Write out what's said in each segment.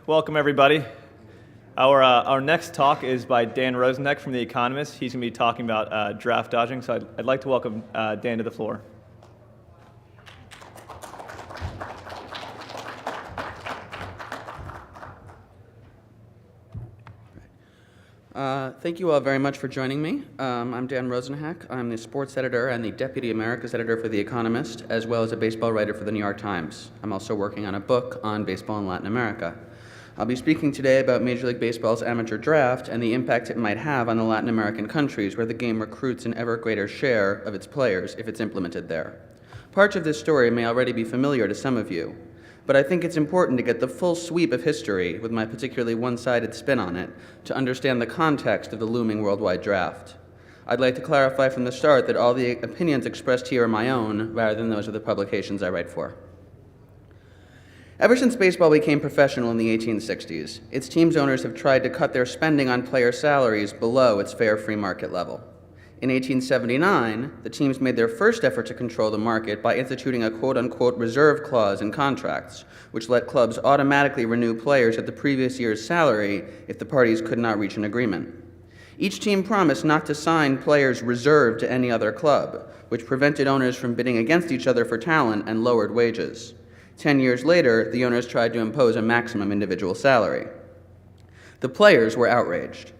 Welcome, everybody. Our next talk is by Dan Rosenheck from The Economist. He's going to be talking about draft dodging, so I'd like to welcome Dan to the floor. Thank you all very much for joining me. I'm Dan Rosenheck. I'm the sports editor and the deputy Americas editor for The Economist, as well as a baseball writer for The New York Times. I'm also working on a book on baseball in Latin America. I'll be speaking today about Major League Baseball's amateur draft and the impact it might have on the Latin American countries where the game recruits an ever greater share of its players if it's implemented there. Parts of this story may already be familiar to some of you, but I think it's important to get the full sweep of history, with my particularly one-sided spin on it, to understand the context of the looming worldwide draft. I'd like to clarify from the start that all the opinions expressed here are my own, rather than those of the publications I write for. Ever since baseball became professional in the 1860s, its team's owners have tried to cut their spending on player salaries below its fair free market level. In 1879, the teams made their first effort to control the market by instituting a quote-unquote reserve clause in contracts, which let clubs automatically renew players at the previous year's salary if the parties could not reach an agreement. Each team promised not to sign players reserved to any other club, which prevented owners from bidding against each other for talent and lowered wages. 10 years later, the owners tried to impose a maximum individual salary. The players were outraged.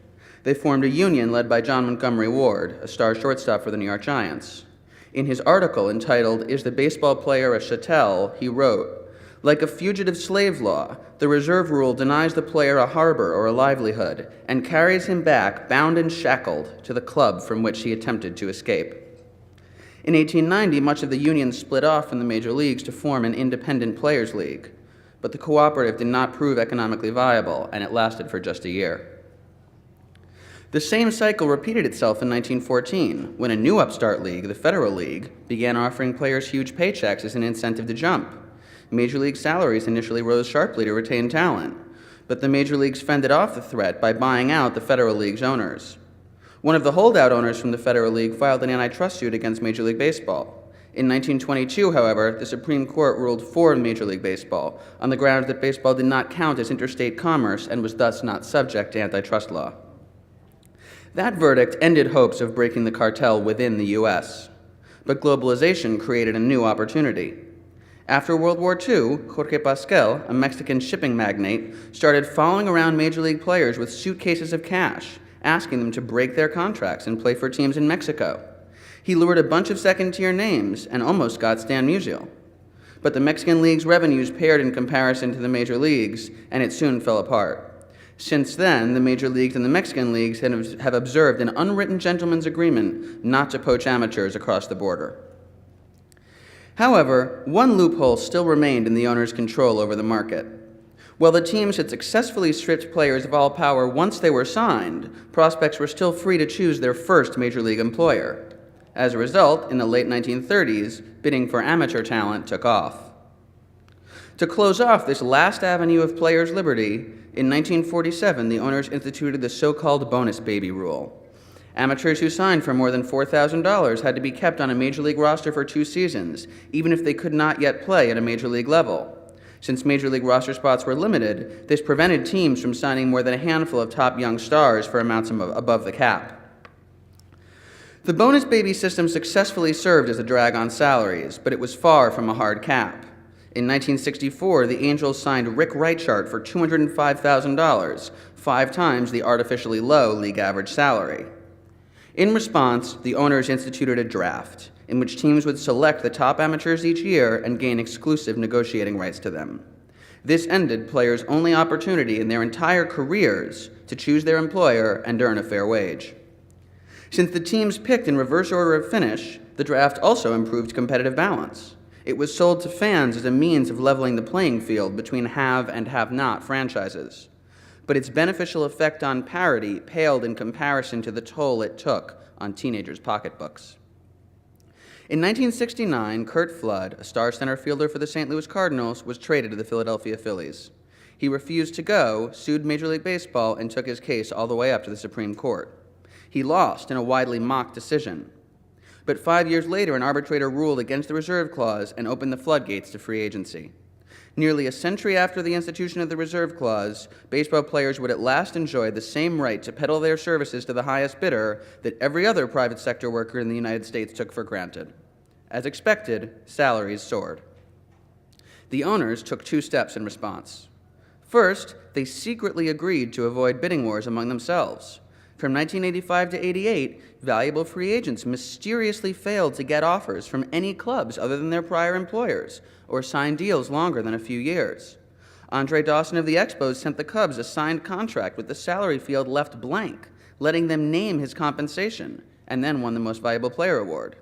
They formed a union led by John Montgomery Ward, a star shortstop for the New York Giants. In his article entitled, "Is the Baseball Player a Chattel?" he wrote, "Like a fugitive slave law, the reserve rule denies the player a harbor or a livelihood and carries him back, bound and shackled, to the club from which he attempted to escape." In 1890, much of the union split off from the major leagues to form an independent players' league, but the cooperative did not prove economically viable, and it lasted for just a year. The same cycle repeated itself in 1914, when a new upstart league, the Federal League, began offering players huge paychecks as an incentive to jump. Major league salaries initially rose sharply to retain talent, but the major leagues fended off the threat by buying out the Federal League's owners. One of the holdout owners from the Federal League filed an antitrust suit against Major League Baseball. In 1922, however, the Supreme Court ruled for Major League Baseball on the grounds that baseball did not count as interstate commerce and was thus not subject to antitrust law. That verdict ended hopes of breaking the cartel within the U.S., but globalization created a new opportunity. After World War II, Jorge Pasquel, a Mexican shipping magnate, started following around Major League players with suitcases of cash, asking them to break their contracts and play for teams in Mexico. He lured a bunch of second-tier names and almost got Stan Musial. But the Mexican League's revenues paled in comparison to the major leagues, and it soon fell apart. Since then, the major leagues and the Mexican leagues have observed an unwritten gentleman's agreement not to poach amateurs across the border. However, one loophole still remained in the owner's control over the market. While the teams had successfully stripped players of all power once they were signed, prospects were still free to choose their first major league employer. As a result, in the late 1930s, bidding for amateur talent took off. To close off this last avenue of players' liberty, in 1947, the owners instituted the so-called bonus baby rule. Amateurs who signed for more than $4,000 had to be kept on a major league roster for 2 seasons, even if they could not yet play at a major league level. Since major league roster spots were limited, this prevented teams from signing more than a handful of top young stars for amounts above the cap. The bonus baby system successfully served as a drag on salaries, but it was far from a hard cap. In 1964, the Angels signed Rick Reichart for $205,000, 5 times the artificially low league average salary. In response, the owners instituted a draft, in which teams would select the top amateurs each year and gain exclusive negotiating rights to them. This ended players' only opportunity in their entire careers to choose their employer and earn a fair wage. Since the teams picked in reverse order of finish, the draft also improved competitive balance. It was sold to fans as a means of leveling the playing field between have and have-not franchises. But its beneficial effect on parity paled in comparison to the toll it took on teenagers' pocketbooks. In 1969, Curt Flood, a star center fielder for the St. Louis Cardinals, was traded to the Philadelphia Phillies. He refused to go, sued Major League Baseball, and took his case all the way up to the Supreme Court. He lost in a widely mocked decision. But 5 years later, an arbitrator ruled against the reserve clause and opened the floodgates to free agency. Nearly a century after the institution of the Reserve Clause, baseball players would at last enjoy the same right to peddle their services to the highest bidder that every other private sector worker in the United States took for granted. As expected, salaries soared. The owners took two steps in response. First, they secretly agreed to avoid bidding wars among themselves. From 1985 to 88, valuable free agents mysteriously failed to get offers from any clubs other than their prior employers, or sign deals longer than a few years. Andre Dawson of the Expos sent the Cubs a signed contract with the salary field left blank, letting them name his compensation, and then won the Most Valuable Player award.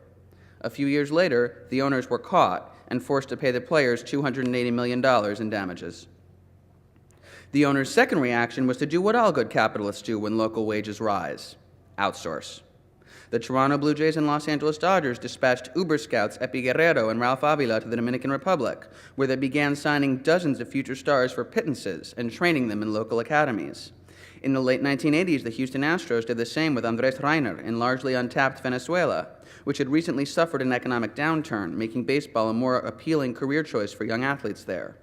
A few years later, the owners were caught and forced to pay the players $280 million in damages. The owner's second reaction was to do what all good capitalists do when local wages rise: outsource. The Toronto Blue Jays and Los Angeles Dodgers dispatched Uber scouts Epi Guerrero and Ralph Avila to the Dominican Republic, where they began signing dozens of future stars for pittances and training them in local academies. In the late 1980s, the Houston Astros did the same with Andrés Reiner in largely untapped Venezuela, which had recently suffered an economic downturn, making baseball a more appealing career choice for young athletes there.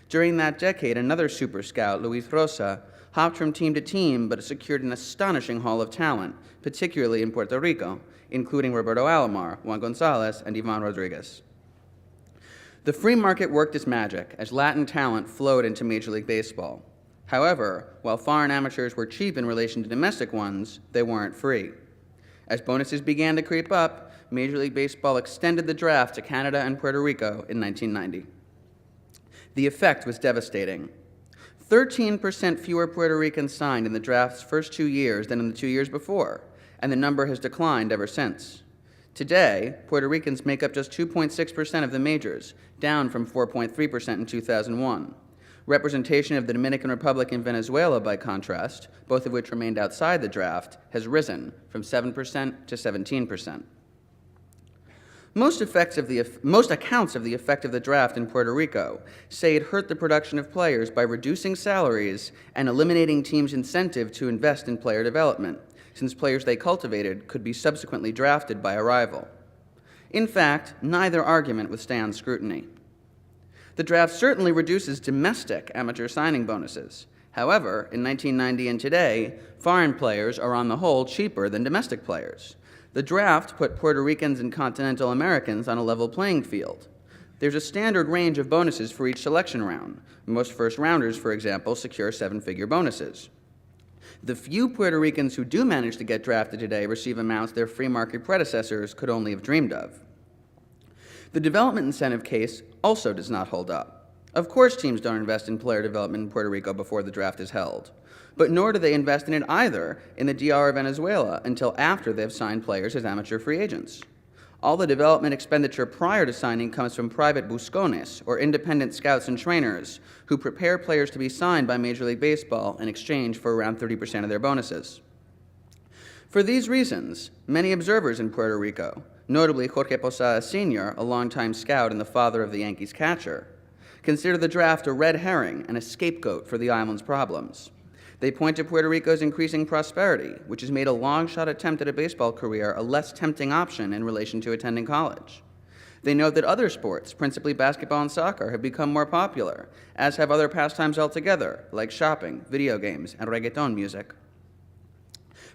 During that decade, another super scout, Luis Rosa, hopped from team to team but secured an astonishing haul of talent, particularly in Puerto Rico, including Roberto Alomar, Juan Gonzalez, and Ivan Rodriguez. The free market worked its magic as Latin talent flowed into Major League Baseball. However, while foreign amateurs were cheap in relation to domestic ones, they weren't free. As bonuses began to creep up, Major League Baseball extended the draft to Canada and Puerto Rico in 1990. The effect was devastating. 13% fewer Puerto Ricans signed in the draft's first 2 years than in the 2 years before, and the number has declined ever since. Today, Puerto Ricans make up just 2.6% of the majors, down from 4.3% in 2001. Representation of the Dominican Republic and Venezuela, by contrast, both of which remained outside the draft, has risen from 7% to 17%. Most accounts of the effect of the draft in Puerto Rico say it hurt the production of players by reducing salaries and eliminating teams' incentive to invest in player development, since players they cultivated could be subsequently drafted by a rival. In fact, neither argument withstands scrutiny. The draft certainly reduces domestic amateur signing bonuses. However, in 1990 and today, foreign players are on the whole cheaper than domestic players. The draft put Puerto Ricans and continental Americans on a level playing field. There's a standard range of bonuses for each selection round. Most first-rounders, for example, secure seven-figure bonuses. The few Puerto Ricans who do manage to get drafted today receive amounts their free market predecessors could only have dreamed of. The development incentive case also does not hold up. Of course, teams don't invest in player development in Puerto Rico before the draft is held, but nor do they invest in it either in the DR or Venezuela until after they've signed players as amateur free agents. All the development expenditure prior to signing comes from private buscones, or independent scouts and trainers, who prepare players to be signed by Major League Baseball in exchange for around 30% of their bonuses. For these reasons, many observers in Puerto Rico, notably Jorge Posada Sr., a longtime scout and the father of the Yankees catcher, consider the draft a red herring and a scapegoat for the island's problems. They point to Puerto Rico's increasing prosperity, which has made a long-shot attempt at a baseball career a less tempting option in relation to attending college. They note that other sports, principally basketball and soccer, have become more popular, as have other pastimes altogether, like shopping, video games, and reggaeton music.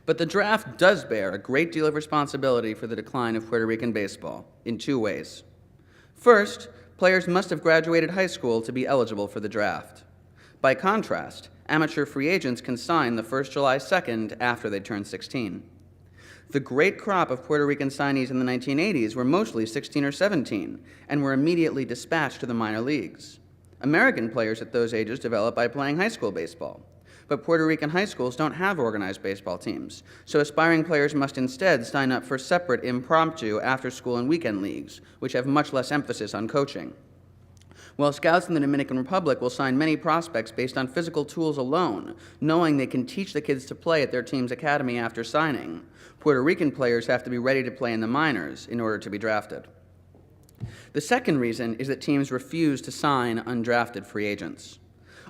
But the draft does bear a great deal of responsibility for the decline of Puerto Rican baseball, in two ways. First, players must have graduated high school to be eligible for the draft. By contrast, amateur free agents can sign the first July 2nd after they turn 16. The great crop of Puerto Rican signees in the 1980s were mostly 16 or 17 and were immediately dispatched to the minor leagues. American players at those ages develop by playing high school baseball, but Puerto Rican high schools don't have organized baseball teams, so aspiring players must instead sign up for separate impromptu after-school and weekend leagues, which have much less emphasis on coaching. While scouts in the Dominican Republic will sign many prospects based on physical tools alone, knowing they can teach the kids to play at their team's academy after signing, Puerto Rican players have to be ready to play in the minors in order to be drafted. The second reason is that teams refuse to sign undrafted free agents.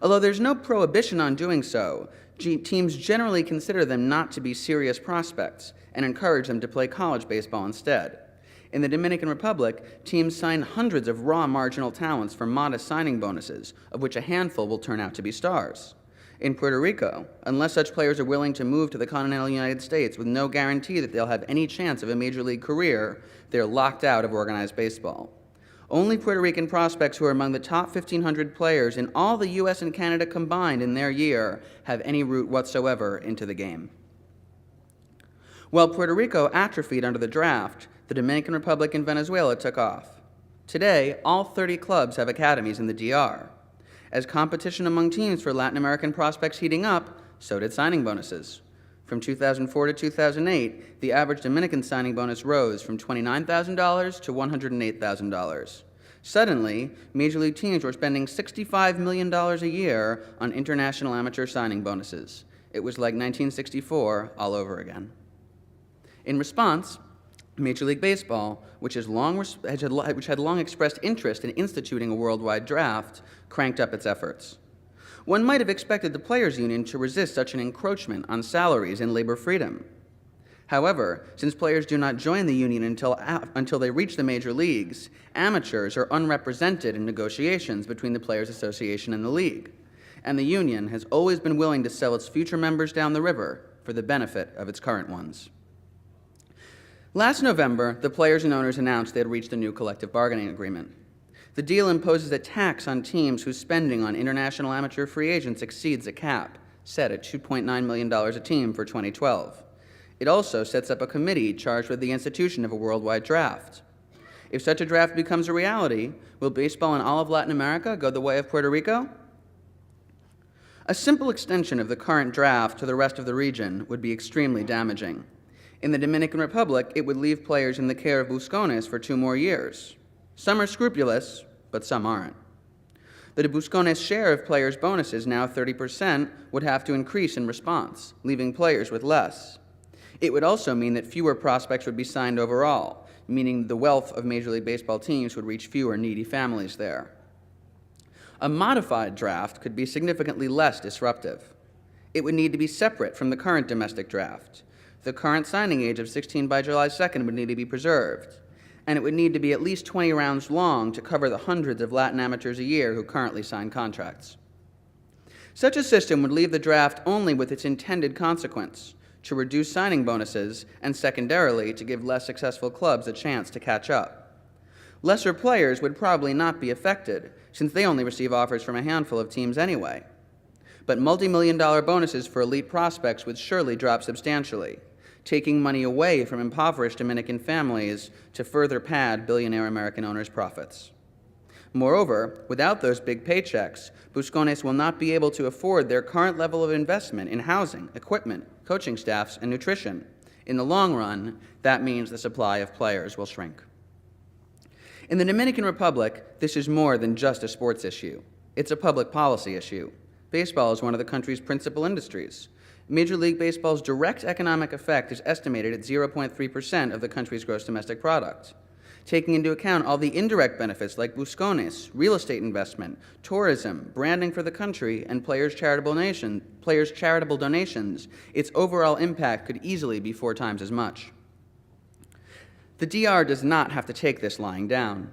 Although there's no prohibition on doing so, teams generally consider them not to be serious prospects and encourage them to play college baseball instead. In the Dominican Republic, teams sign hundreds of raw marginal talents for modest signing bonuses, of which a handful will turn out to be stars. In Puerto Rico, unless such players are willing to move to the continental United States with no guarantee that they'll have any chance of a major league career, they're locked out of organized baseball. Only Puerto Rican prospects who are among the top 1,500 players in all the U.S. and Canada combined in their year have any route whatsoever into the game. While Puerto Rico atrophied under the draft, the Dominican Republic and Venezuela took off. Today, all 30 clubs have academies in the DR. As competition among teams for Latin American prospects heating up, so did signing bonuses. From 2004 to 2008, the average Dominican signing bonus rose from $29,000 to $108,000. Suddenly, major league teams were spending $65 million a year on international amateur signing bonuses. It was like 1964 all over again. In response, Major League Baseball, which had long expressed interest in instituting a worldwide draft, cranked up its efforts. One might have expected the Players' Union to resist such an encroachment on salaries and labor freedom. However, since players do not join the union until they reach the major leagues, amateurs are unrepresented in negotiations between the Players' Association and the league, and the union has always been willing to sell its future members down the river for the benefit of its current ones. Last November, the players and owners announced they had reached a new collective bargaining agreement. The deal imposes a tax on teams whose spending on international amateur free agents exceeds a cap, set at $2.9 million a team for 2012. It also sets up a committee charged with the institution of a worldwide draft. If such a draft becomes a reality, will baseball in all of Latin America go the way of Puerto Rico? A simple extension of the current draft to the rest of the region would be extremely damaging. In the Dominican Republic, it would leave players in the care of Buscones for 2 more years. Some are scrupulous, but some aren't. The Buscones' share of players' bonuses, now 30%, would have to increase in response, leaving players with less. It would also mean that fewer prospects would be signed overall, meaning the wealth of Major League Baseball teams would reach fewer needy families there. A modified draft could be significantly less disruptive. It would need to be separate from the current domestic draft. The current signing age of 16 by July 2nd would need to be preserved, and it would need to be at least 20 rounds long to cover the hundreds of Latin amateurs a year who currently sign contracts. Such a system would leave the draft only with its intended consequence, to reduce signing bonuses and, secondarily, to give less successful clubs a chance to catch up. Lesser players would probably not be affected, since they only receive offers from a handful of teams anyway. But multi-million-dollar bonuses for elite prospects would surely drop substantially, taking money away from impoverished Dominican families to further pad billionaire American owners' profits. Moreover, without those big paychecks, Buscones will not be able to afford their current level of investment in housing, equipment, coaching staffs, and nutrition. In the long run, that means the supply of players will shrink. In the Dominican Republic, this is more than just a sports issue. It's a public policy issue. Baseball is one of the country's principal industries. Major League Baseball's direct economic effect is estimated at 0.3% of the country's gross domestic product. Taking into account all the indirect benefits like Buscones, real estate investment, tourism, branding for the country, and players' charitable donations, its overall impact could easily be 4 times as much. The DR does not have to take this lying down.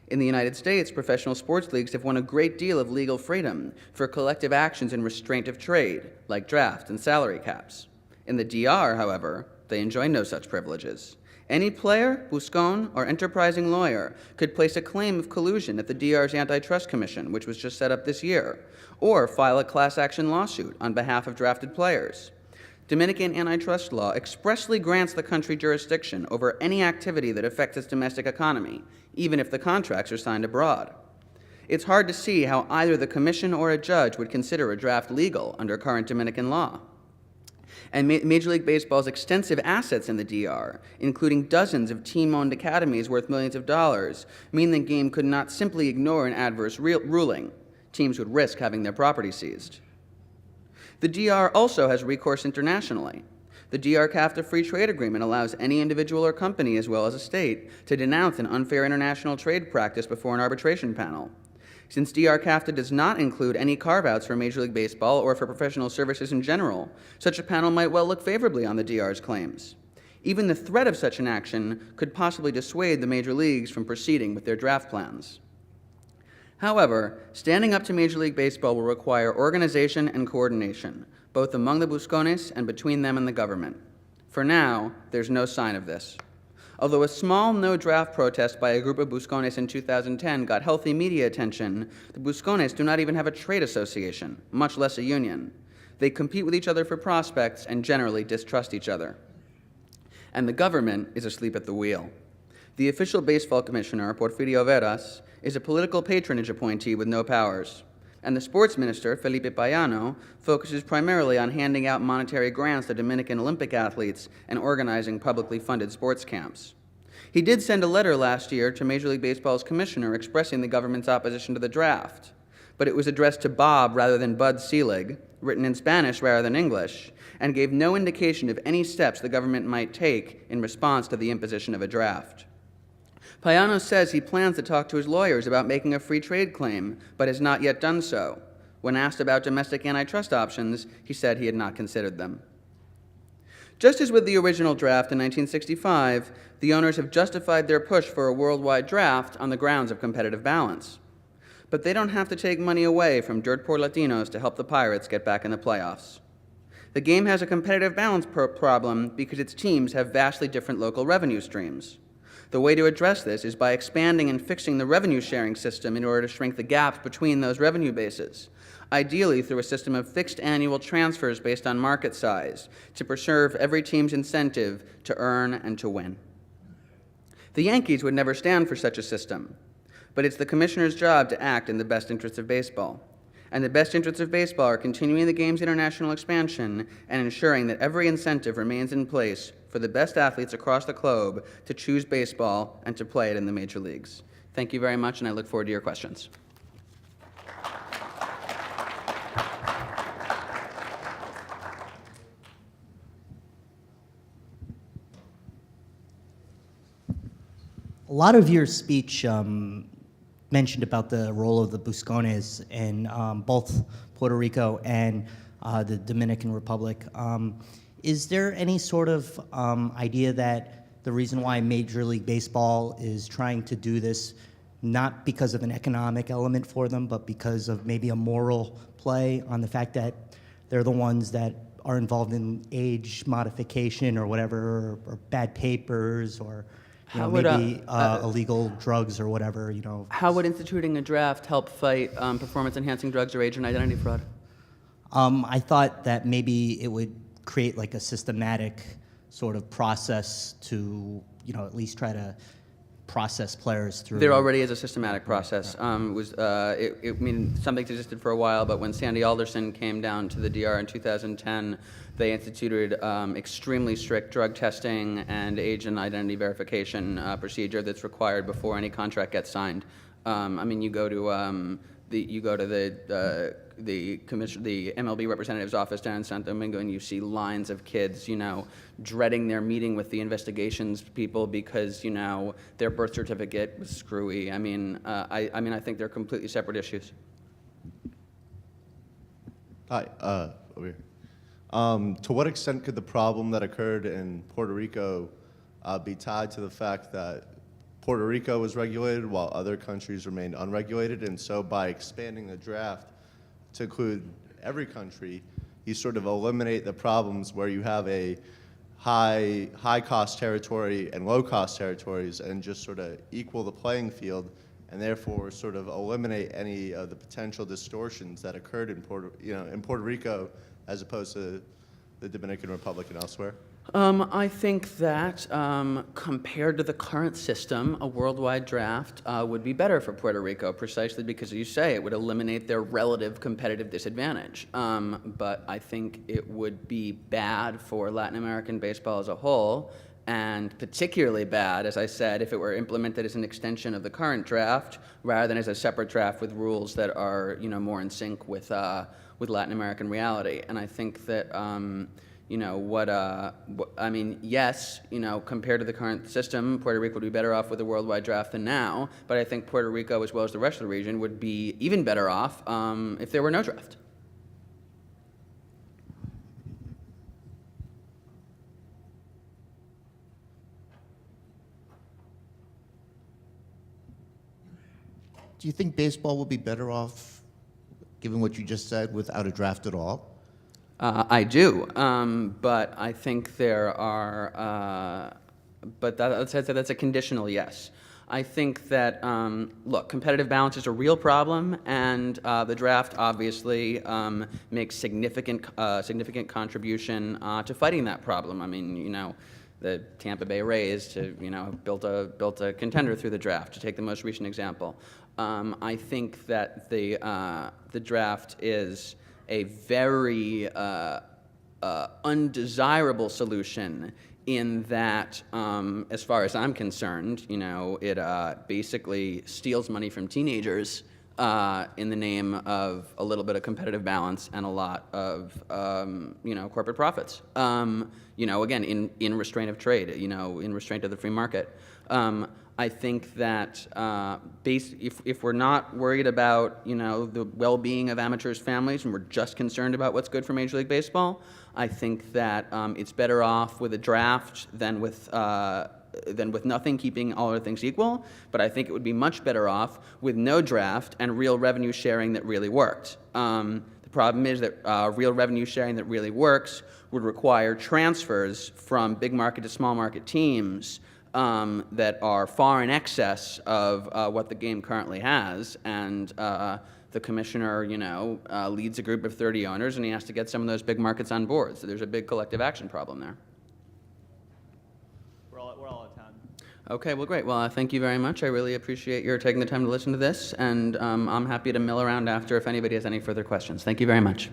In the United States, professional sports leagues have won a great deal of legal freedom for collective actions in restraint of trade, like draft and salary caps. In the DR, however, they enjoy no such privileges. Any player, Buscone, or enterprising lawyer could place a claim of collusion at the DR's Antitrust Commission, which was just set up this year, or file a class action lawsuit on behalf of drafted players. Dominican antitrust law expressly grants the country jurisdiction over any activity that affects its domestic economy, even if the contracts are signed abroad. It's hard to see how either the commission or a judge would consider a draft legal under current Dominican law. And Major League Baseball's extensive assets in the DR, including dozens of team-owned academies worth millions of dollars, mean the game could not simply ignore an adverse ruling. Teams would risk having their property seized. The DR also has recourse internationally. The DR-CAFTA Free Trade Agreement allows any individual or company, as well as a state, to denounce an unfair international trade practice before an arbitration panel. Since DR-CAFTA does not include any carve-outs for Major League Baseball or for professional services in general, such a panel might well look favorably on the DR's claims. Even the threat of such an action could possibly dissuade the major leagues from proceeding with their draft plans. However, standing up to Major League Baseball will require organization and coordination, both among the Buscones and between them and the government. For now, there's no sign of this. Although a small no-draft protest by a group of Buscones in 2010 got healthy media attention, the Buscones do not even have a trade association, much less a union. They compete with each other for prospects and generally distrust each other. And the government is asleep at the wheel. The official baseball commissioner, Porfirio Veras, is a political patronage appointee with no powers. And the sports minister, Felipe Payano, focuses primarily on handing out monetary grants to Dominican Olympic athletes and organizing publicly funded sports camps. He did send a letter last year to Major League Baseball's commissioner expressing the government's opposition to the draft, but it was addressed to Bob rather than Bud Selig, written in Spanish rather than English, and gave no indication of any steps the government might take in response to the imposition of a draft. Payano says he plans to talk to his lawyers about making a free trade claim, but has not yet done so. When asked about domestic antitrust options, he said he had not considered them. Just as with the original draft in 1965, the owners have justified their push for a worldwide draft on the grounds of competitive balance. But they don't have to take money away from dirt poor Latinos to help the Pirates get back in the playoffs. The game has a competitive balance problem because its teams have vastly different local revenue streams. The way to address this is by expanding and fixing the revenue sharing system in order to shrink the gaps between those revenue bases, ideally through a system of fixed annual transfers based on market size to preserve every team's incentive to earn and to win. The Yankees would never stand for such a system, but it's the commissioner's job to act in the best interests of baseball. And the best interests of baseball are continuing the game's international expansion and ensuring that every incentive remains in place for the best athletes across the globe to choose baseball and to play it in the major leagues. Thank you very much, and I look forward to your questions. A lot of your speech mentioned about the role of the Buscones in both Puerto Rico and the Dominican Republic. Is there any sort of idea that the reason why Major League Baseball is trying to do this, not because of an economic element for them, but because of maybe a moral play on the fact that they're the ones that are involved in age modification or whatever, or bad papers, or maybe illegal drugs or whatever, How would instituting a draft help fight performance-enhancing drugs or age and identity fraud? I thought that maybe it would create like a systematic sort of process to, at least try to process players through. There already is a systematic process. Something's existed for a while, but when Sandy Alderson came down to the DR in 2010, they instituted extremely strict drug testing and age and identity verification procedure that's required before any contract gets signed. You go to the MLB representative's office down in Santo Domingo, and you see lines of kids, dreading their meeting with the investigations people because, their birth certificate was screwy. I think they're completely separate issues. Hi, over here. To what extent could the problem that occurred in Puerto Rico be tied to the fact that Puerto Rico was regulated while other countries remained unregulated, and so by expanding the draft to include every country, you sort of eliminate the problems where you have a high cost territory and low cost territories, and just sort of equal the playing field, and therefore sort of eliminate any of the potential distortions that occurred in Puerto Rico as opposed to the Dominican Republic and elsewhere? I think that compared to the current system, a worldwide draft would be better for Puerto Rico, precisely because, as you say, it would eliminate their relative competitive disadvantage. But I think it would be bad for Latin American baseball as a whole, and particularly bad, as I said, if it were implemented as an extension of the current draft rather than as a separate draft with rules that are, more in sync with Latin American reality. And I think that yes, compared to the current system, Puerto Rico would be better off with a worldwide draft than now, but I think Puerto Rico, as well as the rest of the region, would be even better off if there were no draft. Do you think baseball will be better off, given what you just said, without a draft at all? I do, but I think there are, that's a conditional yes. I think that, look, competitive balance is a real problem, and the draft obviously makes significant contribution to fighting that problem. I mean, you know, the Tampa Bay Rays built a contender through the draft, to take the most recent example. I think that the draft is a very undesirable solution, in that, as far as I'm concerned, you know, it basically steals money from teenagers in the name of a little bit of competitive balance and a lot of, corporate profits. Again, in restraint of trade, in restraint of the free market. I think that if we're not worried about, the well-being of amateurs' families, and we're just concerned about what's good for Major League Baseball, I think that it's better off with a draft than with nothing, keeping all other things equal. But I think it would be much better off with no draft and real revenue sharing that really worked. The problem is that real revenue sharing that really works would require transfers from big market to small market teams that are far in excess of what the game currently has, and the commissioner, leads a group of 30 owners, and he has to get some of those big markets on board. So there's a big collective action problem there. We're all out of time. Okay, well, great. Well, thank you very much. I really appreciate your taking the time to listen to this, and I'm happy to mill around after if anybody has any further questions. Thank you very much.